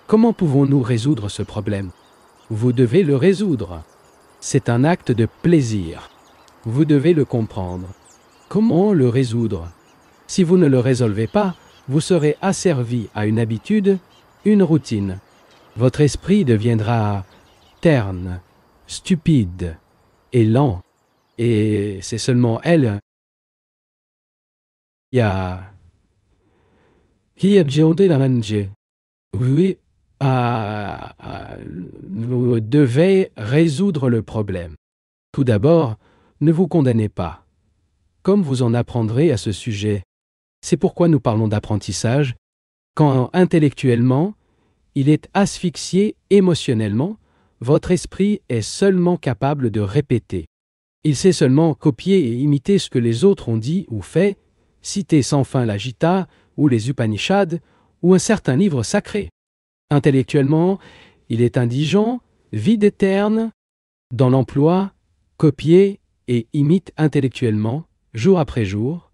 Comment pouvons-nous résoudre ce problème? Vous devez le résoudre. C'est un acte de plaisir. Vous devez le comprendre. Comment le résoudre? Si vous ne le résolvez pas, vous serez asservi à une habitude, une routine. Votre esprit deviendra terne, stupide et lent. Et c'est seulement elle qui a oui, vous devez résoudre le problème. Tout d'abord, ne vous condamnez pas. Comme vous en apprendrez à ce sujet, c'est pourquoi nous parlons d'apprentissage. Quand intellectuellement, il est asphyxié émotionnellement, votre esprit est seulement capable de répéter. Il sait seulement copier et imiter ce que les autres ont dit ou fait, citer sans fin la Gita ou les Upanishads ou un certain livre sacré. Intellectuellement, il est indigent, vide et terne. Dans l'emploi, copier et imite intellectuellement, jour après jour,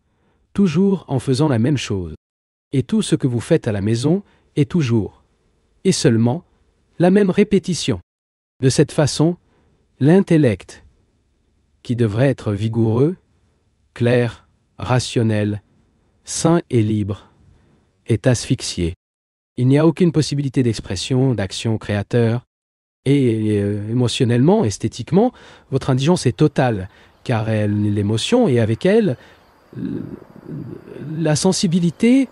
toujours en faisant la même chose. Et tout ce que vous faites à la maison est toujours, et seulement, la même répétition. De cette façon, l'intellect, qui devrait être vigoureux, clair, rationnel, sain et libre, est asphyxié. Il n'y a aucune possibilité d'expression, d'action créateur. Et émotionnellement, esthétiquement, votre indigence est totale, car l'émotion et avec elle, la sensibilité,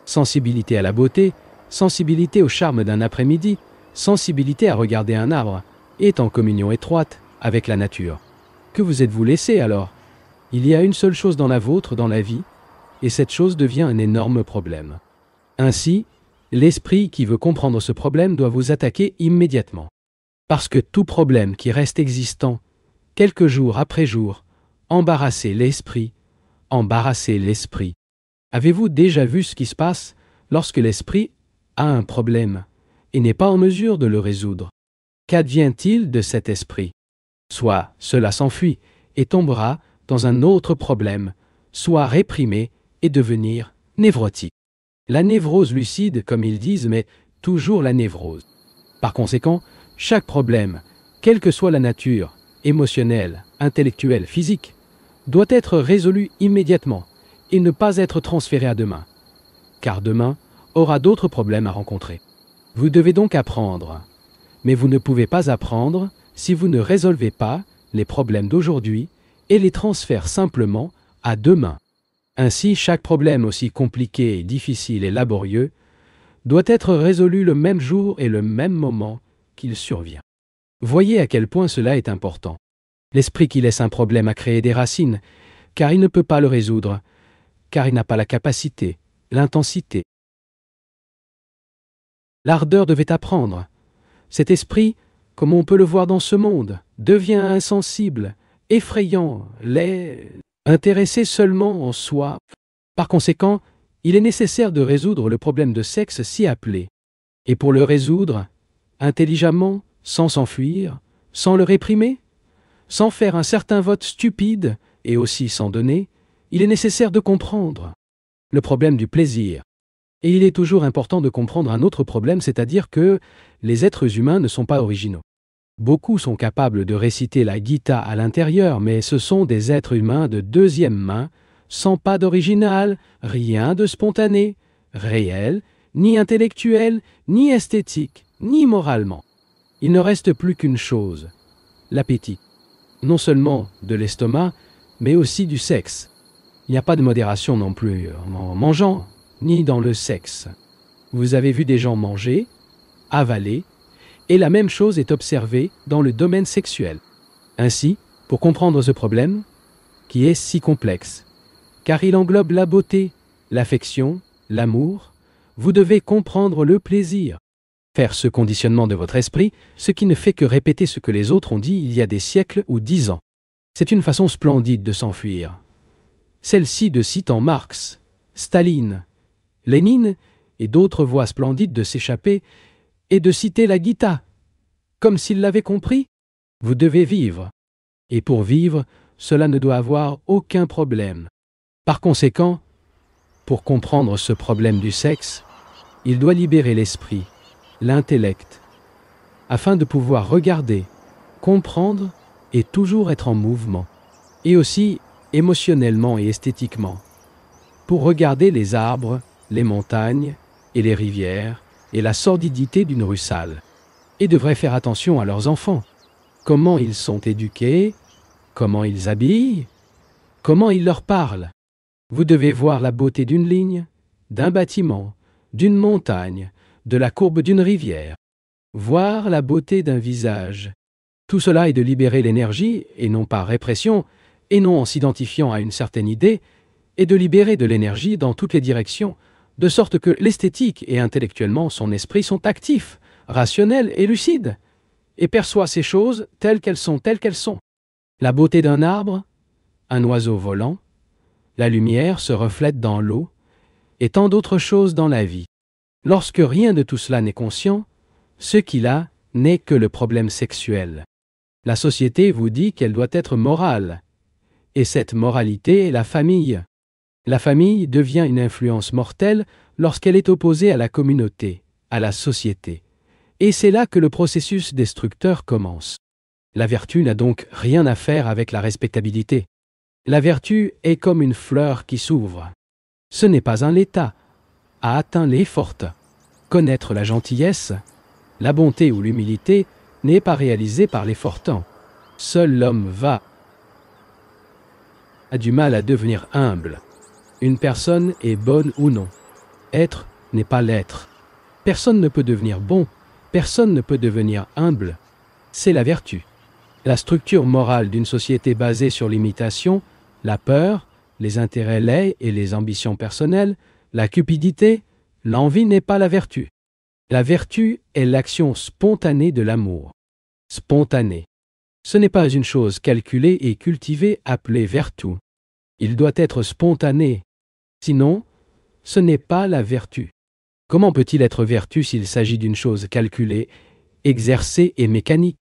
sensibilité à la beauté, sensibilité au charme d'un après-midi, sensibilité à regarder un arbre, est en communion étroite avec la nature. Que vous êtes-vous laissé alors? Il y a une seule chose dans la vôtre, dans la vie, et cette chose devient un énorme problème. Ainsi, l'esprit qui veut comprendre ce problème doit vous attaquer immédiatement. Parce que tout problème qui reste existant, quelques jours après jour, embarrassez l'esprit. Avez-vous déjà vu ce qui se passe lorsque l'esprit a un problème et n'est pas en mesure de le résoudre? Qu'advient-il de cet esprit? Soit cela s'enfuit et tombera dans un autre problème, soit réprimé et devenir névrotique. La névrose lucide, comme ils disent, mais toujours la névrose. Par conséquent, chaque problème, quelle que soit la nature, émotionnelle, intellectuelle, physique, doit être résolu immédiatement et ne pas être transféré à demain, car demain aura d'autres problèmes à rencontrer. Vous devez donc apprendre, mais vous ne pouvez pas apprendre si vous ne résolvez pas les problèmes d'aujourd'hui et les transfère simplement à demain. Ainsi, chaque problème aussi compliqué, difficile et laborieux doit être résolu le même jour et le même moment qu'il survient. Voyez à quel point cela est important. L'esprit qui laisse un problème a créé des racines, car il ne peut pas le résoudre, car il n'a pas la capacité, l'intensité. L'ardeur devait apprendre. Cet esprit, comme on peut le voir dans ce monde, devient insensible, effrayant, laid, intéressé seulement en soi. Par conséquent, il est nécessaire de résoudre le problème de sexe si appelé. Et pour le résoudre, intelligemment, sans s'enfuir, sans le réprimer, sans faire un certain vote stupide et aussi sans donner, il est nécessaire de comprendre le problème du plaisir. Et il est toujours important de comprendre un autre problème, c'est-à-dire que les êtres humains ne sont pas originaux. Beaucoup sont capables de réciter la Gita à l'intérieur, mais ce sont des êtres humains de deuxième main, sans pas d'original, rien de spontané, réel, ni intellectuel, ni esthétique, ni moralement. Il ne reste plus qu'une chose, l'appétit. Non seulement de l'estomac, mais aussi du sexe. Il n'y a pas de modération non plus en mangeant, ni dans le sexe. Vous avez vu des gens manger, avaler, et la même chose est observée dans le domaine sexuel. Ainsi, pour comprendre ce problème, qui est si complexe, car il englobe la beauté, l'affection, l'amour, vous devez comprendre le plaisir. Faire ce conditionnement de votre esprit, ce qui ne fait que répéter ce que les autres ont dit il y a des siècles ou 10 ans. C'est une façon splendide de s'enfuir. Celle-ci de citant Marx, Staline, Lénine et d'autres voies splendides de s'échapper et de citer la Gita. Comme s'ils l'avaient compris, vous devez vivre. Et pour vivre, cela ne doit avoir aucun problème. Par conséquent, pour comprendre ce problème du sexe, il doit libérer l'esprit. l'intellect, afin de pouvoir regarder, comprendre et toujours être en mouvement, et aussi émotionnellement et esthétiquement, pour regarder les arbres, les montagnes et les rivières et la sordidité d'une rue sale, et devraient faire attention à leurs enfants, comment ils sont éduqués, comment ils habillent, comment ils leur parlent. Vous devez voir la beauté d'une ligne, d'un bâtiment, d'une montagne, de la courbe d'une rivière, voir la beauté d'un visage. Tout cela est de libérer l'énergie, et non par répression, et non en s'identifiant à une certaine idée, et de libérer de l'énergie dans toutes les directions, de sorte que l'esthétique et intellectuellement son esprit sont actifs, rationnels et lucides, et perçoit ces choses telles qu'elles sont. La beauté d'un arbre, un oiseau volant, la lumière se reflète dans l'eau, et tant d'autres choses dans la vie. Lorsque rien de tout cela n'est conscient, ce qu'il a n'est que le problème sexuel. La société vous dit qu'elle doit être morale, et cette moralité est la famille. La famille devient une influence mortelle lorsqu'elle est opposée à la communauté, à la société. Et c'est là que le processus destructeur commence. La vertu n'a donc rien à faire avec la respectabilité. La vertu est comme une fleur qui s'ouvre. Ce n'est pas un l'état, a atteint les fortes. Connaître la gentillesse, la bonté ou l'humilité n'est pas réalisé par les fortants. Seul l'homme a du mal à devenir humble. Une personne est bonne ou non. Être n'est pas l'être. Personne ne peut devenir bon, personne ne peut devenir humble. C'est la vertu. La structure morale d'une société basée sur l'imitation, la peur, les intérêts laids et les ambitions personnelles, la cupidité, l'envie n'est pas la vertu. La vertu est l'action spontanée de l'amour. Spontanée. Ce n'est pas une chose calculée et cultivée appelée vertu. Il doit être spontané. Sinon, ce n'est pas la vertu. Comment peut-il être vertu s'il s'agit d'une chose calculée, exercée et mécanique?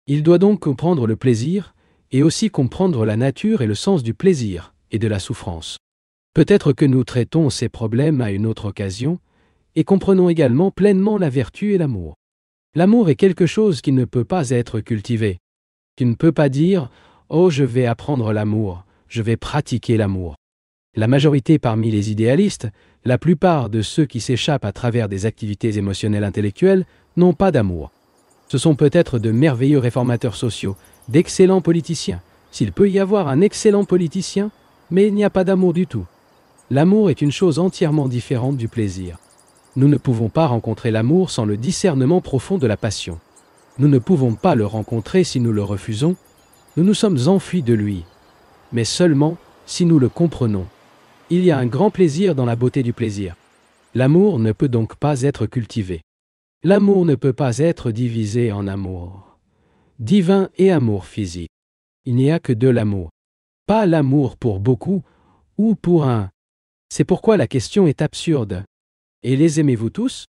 Il doit donc comprendre le plaisir et aussi comprendre la nature et le sens du plaisir et de la souffrance. Peut-être que nous traitons ces problèmes à une autre occasion et comprenons également pleinement la vertu et l'amour. L'amour est quelque chose qui ne peut pas être cultivé. Tu ne peux pas dire « Oh, je vais apprendre l'amour, je vais pratiquer l'amour ». La majorité parmi les idéalistes, la plupart de ceux qui s'échappent à travers des activités émotionnelles intellectuelles, n'ont pas d'amour. Ce sont peut-être de merveilleux réformateurs sociaux, d'excellents politiciens. S'il peut y avoir un excellent politicien, mais il n'y a pas d'amour du tout. L'amour est une chose entièrement différente du plaisir. Nous ne pouvons pas rencontrer l'amour sans le discernement profond de la passion. Nous ne pouvons pas le rencontrer si nous le refusons. Nous nous sommes enfuis de lui, mais seulement si nous le comprenons. Il y a un grand plaisir dans la beauté du plaisir. L'amour ne peut donc pas être cultivé. L'amour ne peut pas être divisé en amour divin et amour physique. Il n'y a que de l'amour. Pas l'amour pour beaucoup ou pour un. C'est pourquoi la question est absurde. Et les aimez-vous tous?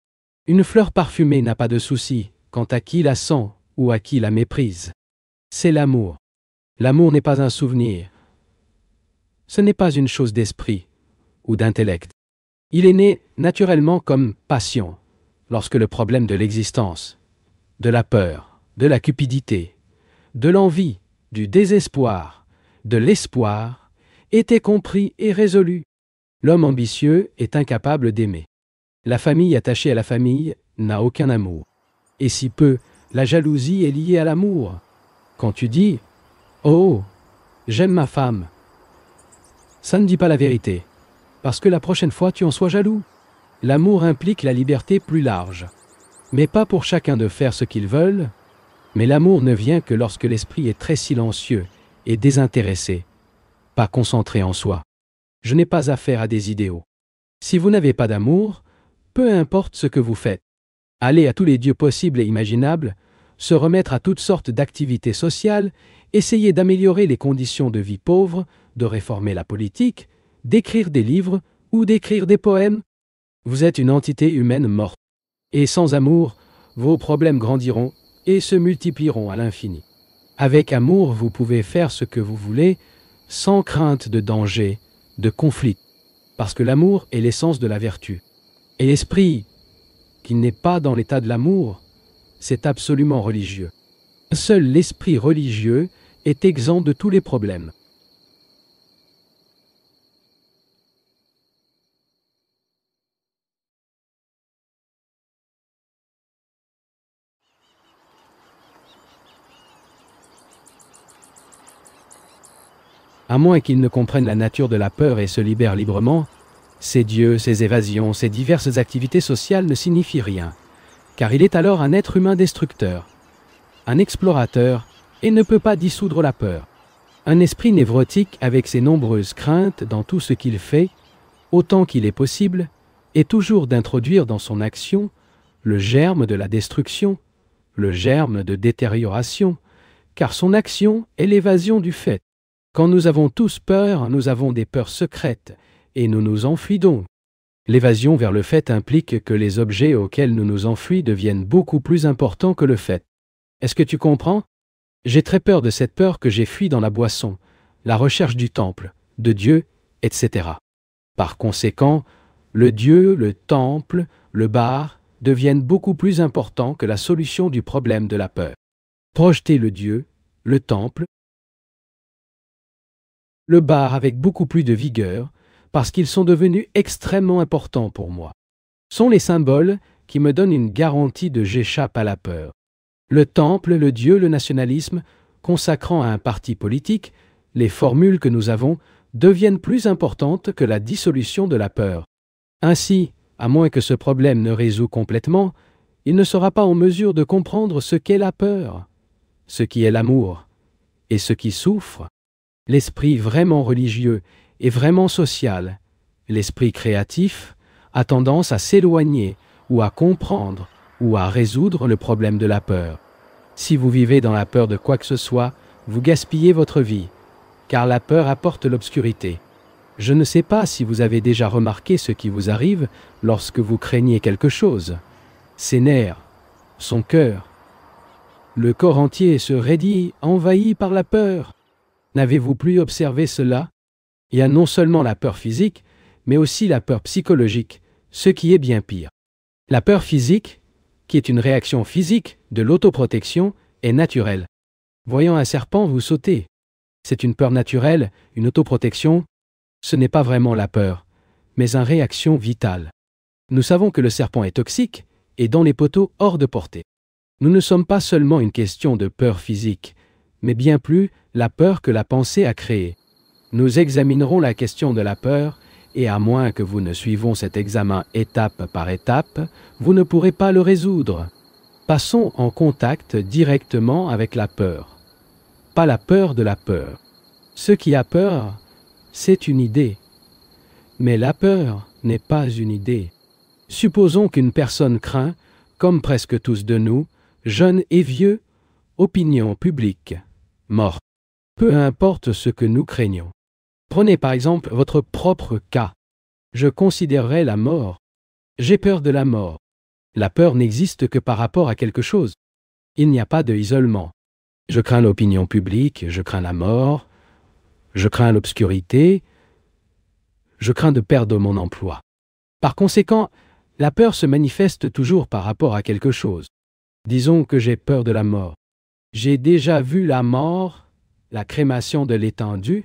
Une fleur parfumée n'a pas de souci quant à qui la sent ou à qui la méprise. C'est l'amour. L'amour n'est pas un souvenir. Ce n'est pas une chose d'esprit ou d'intellect. Il est né naturellement comme passion, lorsque le problème de l'existence, de la peur, de la cupidité, de l'envie, du désespoir, de l'espoir, était compris et résolu. L'homme ambitieux est incapable d'aimer. La famille attachée à la famille n'a aucun amour. Et si peu, la jalousie est liée à l'amour. Quand tu dis « Oh, j'aime ma femme », ça ne dit pas la vérité, parce que la prochaine fois tu en sois jaloux. L'amour implique la liberté plus large, mais pas pour chacun de faire ce qu'ils veulent, mais l'amour ne vient que lorsque l'esprit est très silencieux et désintéressé, pas concentré en soi. Je n'ai pas affaire à des idéaux. Si vous n'avez pas d'amour, peu importe ce que vous faites, allez à tous les dieux possibles et imaginables, se remettre à toutes sortes d'activités sociales, essayer d'améliorer les conditions de vie pauvres, de réformer la politique, d'écrire des livres ou d'écrire des poèmes. Vous êtes une entité humaine morte. Et sans amour, vos problèmes grandiront et se multiplieront à l'infini. Avec amour, vous pouvez faire ce que vous voulez, sans crainte de danger, de conflit, parce que l'amour est l'essence de la vertu. Et l'esprit qui n'est pas dans l'état de l'amour, c'est absolument religieux. Seul l'esprit religieux est exempt de tous les problèmes. À moins qu'ils ne comprennent la nature de la peur et se libèrent librement, ces dieux, ces évasions, ces diverses activités sociales ne signifient rien, car il est alors un être humain destructeur, un explorateur, et ne peut pas dissoudre la peur. Un esprit névrotique avec ses nombreuses craintes dans tout ce qu'il fait, autant qu'il est possible, est toujours d'introduire dans son action le germe de la destruction, le germe de détérioration, car son action est l'évasion du fait. Quand nous avons tous peur, nous avons des peurs secrètes, et nous nous enfuyons. L'évasion vers le fait implique que les objets auxquels nous nous enfuyons deviennent beaucoup plus importants que le fait. Est-ce que tu comprends? J'ai très peur de cette peur que j'ai fui dans la boisson, la recherche du temple, de Dieu, etc. Par conséquent, le Dieu, le temple, le bar deviennent beaucoup plus importants que la solution du problème de la peur. Projeter le Dieu, le temple, le bar avec beaucoup plus de vigueur, parce qu'ils sont devenus extrêmement importants pour moi. Sont les symboles qui me donnent une garantie de j'échappe à la peur. Le temple, le Dieu, le nationalisme, consacrant à un parti politique, les formules que nous avons deviennent plus importantes que la dissolution de la peur. Ainsi, à moins que ce problème ne résout complètement, il ne sera pas en mesure de comprendre ce qu'est la peur, ce qui est l'amour, et ce qui souffre. L'esprit vraiment religieux et vraiment social, l'esprit créatif, a tendance à s'éloigner ou à comprendre ou à résoudre le problème de la peur. Si vous vivez dans la peur de quoi que ce soit, vous gaspillez votre vie, car la peur apporte l'obscurité. Je ne sais pas si vous avez déjà remarqué ce qui vous arrive lorsque vous craignez quelque chose. Ses nerfs, son cœur. Le corps entier se raidit, envahi par la peur. N'avez-vous plus observé cela? Il y a non seulement la peur physique, mais aussi la peur psychologique, ce qui est bien pire. La peur physique, qui est une réaction physique de l'autoprotection, est naturelle. Voyant un serpent, vous sautez. C'est une peur naturelle, une autoprotection. Ce n'est pas vraiment la peur, mais une réaction vitale. Nous savons que le serpent est toxique et dans les poteaux hors de portée. Nous ne sommes pas seulement une question de peur physique, mais bien plus la peur que la pensée a créée. Nous examinerons la question de la peur, et à moins que vous ne suivons cet examen étape par étape, vous ne pourrez pas le résoudre. Passons en contact directement avec la peur. Pas la peur de la peur. Ce qui a peur, c'est une idée. Mais la peur n'est pas une idée. Supposons qu'une personne craint, comme presque tous de nous, jeunes et vieux, opinion publique, mort. Peu importe ce que nous craignons. Prenez par exemple votre propre cas. Je considérerais la mort. J'ai peur de la mort. La peur n'existe que par rapport à quelque chose. Il n'y a pas de isolement. Je crains l'opinion publique, je crains la mort, je crains l'obscurité, je crains de perdre mon emploi. Par conséquent, la peur se manifeste toujours par rapport à quelque chose. Disons que j'ai peur de la mort. J'ai déjà vu la mort, la crémation de l'étendue.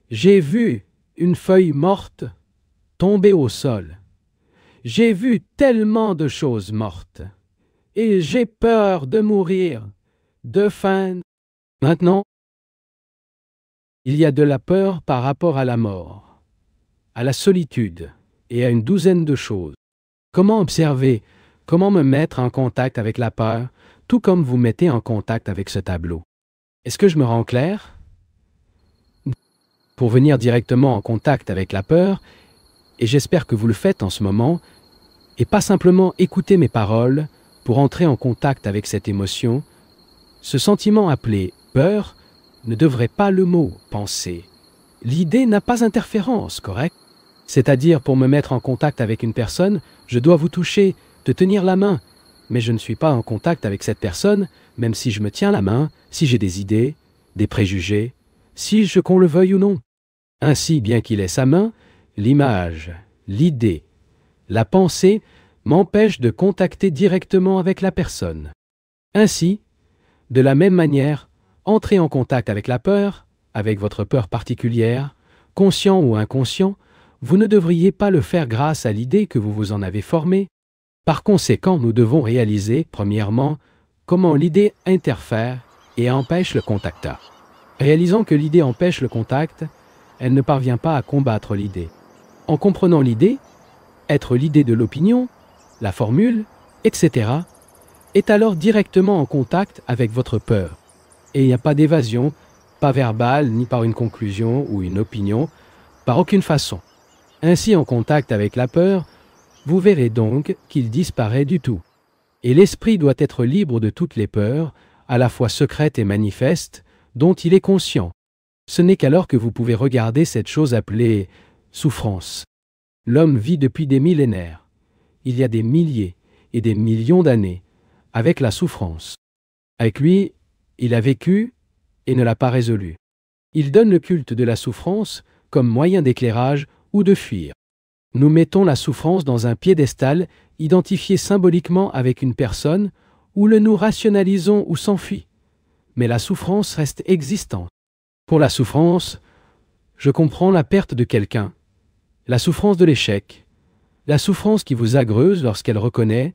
J'ai vu une feuille morte tomber au sol. J'ai vu tellement de choses mortes. Et j'ai peur de mourir, de faim. Maintenant, il y a de la peur par rapport à la mort, à la solitude et à une douzaine de choses. Comment observer, comment me mettre en contact avec la peur, tout comme vous mettez en contact avec ce tableau? Est-ce que je me rends clair? Pour venir directement en contact avec la peur, et j'espère que vous le faites en ce moment, et pas simplement écouter mes paroles pour entrer en contact avec cette émotion, ce sentiment appelé peur ne devrait pas le mot penser. L'idée n'a pas interférence, correct? C'est-à-dire, pour me mettre en contact avec une personne, je dois vous toucher, te tenir la main, mais je ne suis pas en contact avec cette personne, même si je me tiens la main, si j'ai des idées, des préjugés, si qu'on le veuille ou non. Ainsi, bien qu'il ait sa main, l'image, l'idée, la pensée m'empêche de contacter directement avec la personne. Ainsi, de la même manière, entrer en contact avec la peur, avec votre peur particulière, conscient ou inconscient, vous ne devriez pas le faire grâce à l'idée que vous vous en avez formée. Par conséquent, nous devons réaliser, premièrement, comment l'idée interfère et empêche le contact. Réalisant que l'idée empêche le contact, elle ne parvient pas à combattre l'idée. En comprenant l'idée, être l'idée de l'opinion, la formule, etc., est alors directement en contact avec votre peur. Et il n'y a pas d'évasion, pas verbale, ni par une conclusion ou une opinion, par aucune façon. Ainsi, en contact avec la peur, vous verrez donc qu'il disparaît du tout. Et l'esprit doit être libre de toutes les peurs, à la fois secrètes et manifestes, dont il est conscient. Ce n'est qu'alors que vous pouvez regarder cette chose appelée souffrance. L'homme vit depuis des millénaires, il y a des milliers et des millions d'années, avec la souffrance. Avec lui, il a vécu et ne l'a pas résolu. Il donne le culte de la souffrance comme moyen d'éclairage ou de fuir. Nous mettons la souffrance dans un piédestal identifié symboliquement avec une personne, ou le nous rationalisons ou s'enfuit. Mais la souffrance reste existante. Pour la souffrance, je comprends la perte de quelqu'un, la souffrance de l'échec, la souffrance qui vous agreuse lorsqu'elle reconnaît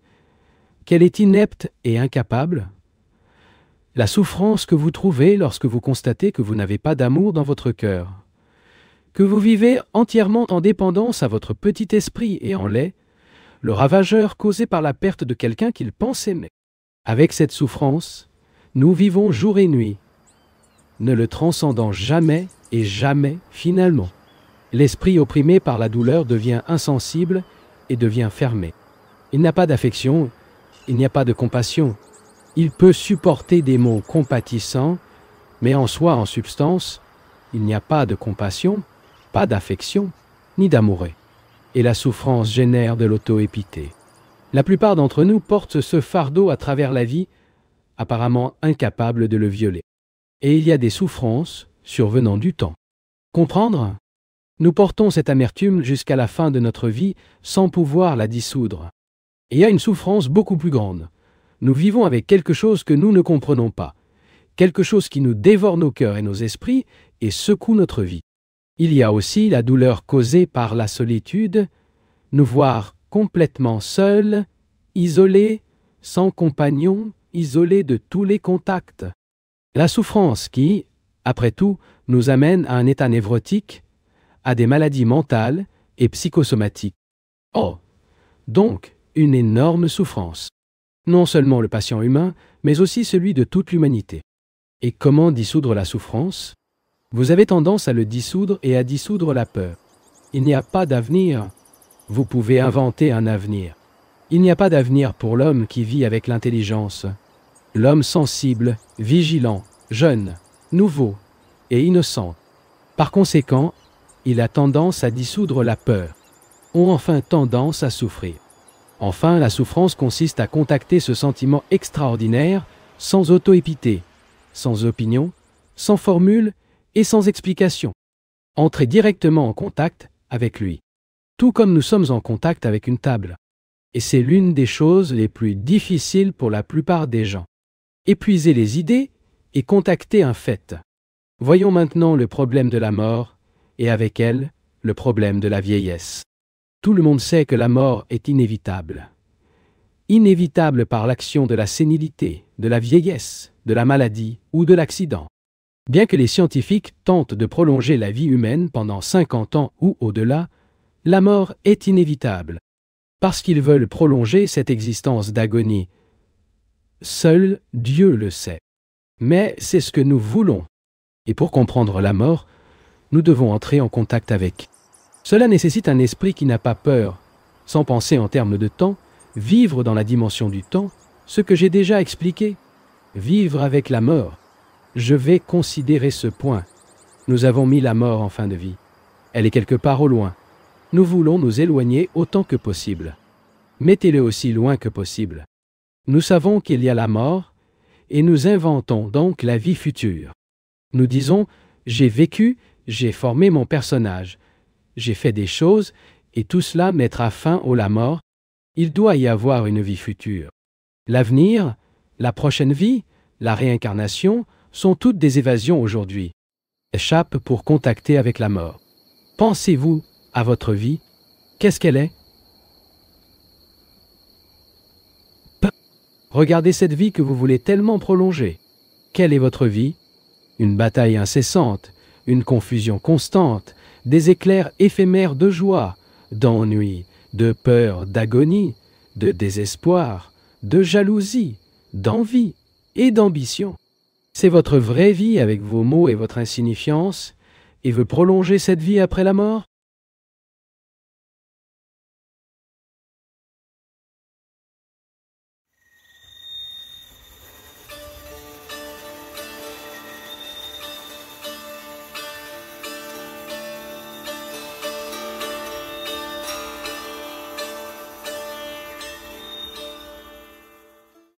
qu'elle est inepte et incapable, la souffrance que vous trouvez lorsque vous constatez que vous n'avez pas d'amour dans votre cœur, que vous vivez entièrement en dépendance à votre petit esprit et en l'est, le ravageur causé par la perte de quelqu'un qu'il pense aimer. Avec cette souffrance, nous vivons jour et nuit, ne le transcendant jamais et jamais finalement. L'esprit opprimé par la douleur devient insensible et devient fermé. Il n'a pas d'affection, il n'y a pas de compassion. Il peut supporter des mots compatissants, mais en soi, en substance, il n'y a pas de compassion, pas d'affection, ni d'amoureux. Et la souffrance génère de l'auto-épité. La plupart d'entre nous portent ce fardeau à travers la vie, apparemment incapables de le violer. Et il y a des souffrances survenant du temps. Comprendre ? Nous portons cette amertume jusqu'à la fin de notre vie sans pouvoir la dissoudre. Et il y a une souffrance beaucoup plus grande. Nous vivons avec quelque chose que nous ne comprenons pas, quelque chose qui nous dévore nos cœurs et nos esprits et secoue notre vie. Il y a aussi la douleur causée par la solitude, nous voir complètement seuls, isolés, sans compagnon, isolés de tous les contacts. La souffrance qui, après tout, nous amène à un état névrotique, à des maladies mentales et psychosomatiques. Oh, donc, une énorme souffrance. Non seulement le patient humain, mais aussi celui de toute l'humanité. Et comment dissoudre la souffrance ? Vous avez tendance à le dissoudre et à dissoudre la peur. Il n'y a pas d'avenir. Vous pouvez inventer un avenir. Il n'y a pas d'avenir pour l'homme qui vit avec l'intelligence. L'homme sensible, vigilant, jeune, nouveau et innocent. Par conséquent, il a tendance à dissoudre la peur, ont enfin tendance à souffrir. Enfin, la souffrance consiste à contacter ce sentiment extraordinaire sans auto-épité, sans opinion, sans formule et sans explication. Entrer directement en contact avec lui, tout comme nous sommes en contact avec une table. Et c'est l'une des choses les plus difficiles pour la plupart des gens. Épuiser les idées et contacter un fait. Voyons maintenant le problème de la mort, et avec elle, le problème de la vieillesse. Tout le monde sait que la mort est inévitable. Inévitable par l'action de la sénilité, de la vieillesse, de la maladie ou de l'accident. Bien que les scientifiques tentent de prolonger la vie humaine pendant 50 ans ou au-delà, la mort est inévitable, parce qu'ils veulent prolonger cette existence d'agonie. Seul Dieu le sait. Mais c'est ce que nous voulons. Et pour comprendre la mort, nous devons entrer en contact avec. Cela nécessite un esprit qui n'a pas peur, sans penser en termes de temps, vivre dans la dimension du temps, ce que j'ai déjà expliqué. Vivre avec la mort. Je vais considérer ce point. Nous avons mis la mort en fin de vie. Elle est quelque part au loin. Nous voulons nous éloigner autant que possible. Mettez-le aussi loin que possible. Nous savons qu'il y a la mort, et nous inventons donc la vie future. Nous disons, j'ai vécu, j'ai formé mon personnage, j'ai fait des choses, et tout cela mettra fin à la mort, Il doit y avoir une vie future. L'avenir, la prochaine vie, la réincarnation sont toutes des évasions aujourd'hui. Échappe pour contacter avec la mort. Pensez-vous à votre vie? Qu'est-ce qu'elle est? Regardez cette vie que vous voulez tellement prolonger. Quelle est votre vie? Une bataille incessante, une confusion constante, des éclairs éphémères de joie, d'ennui, de peur, d'agonie, de désespoir, de jalousie, d'envie et d'ambition. C'est votre vraie vie avec vos maux et votre insignifiance, et veut prolonger cette vie après la mort?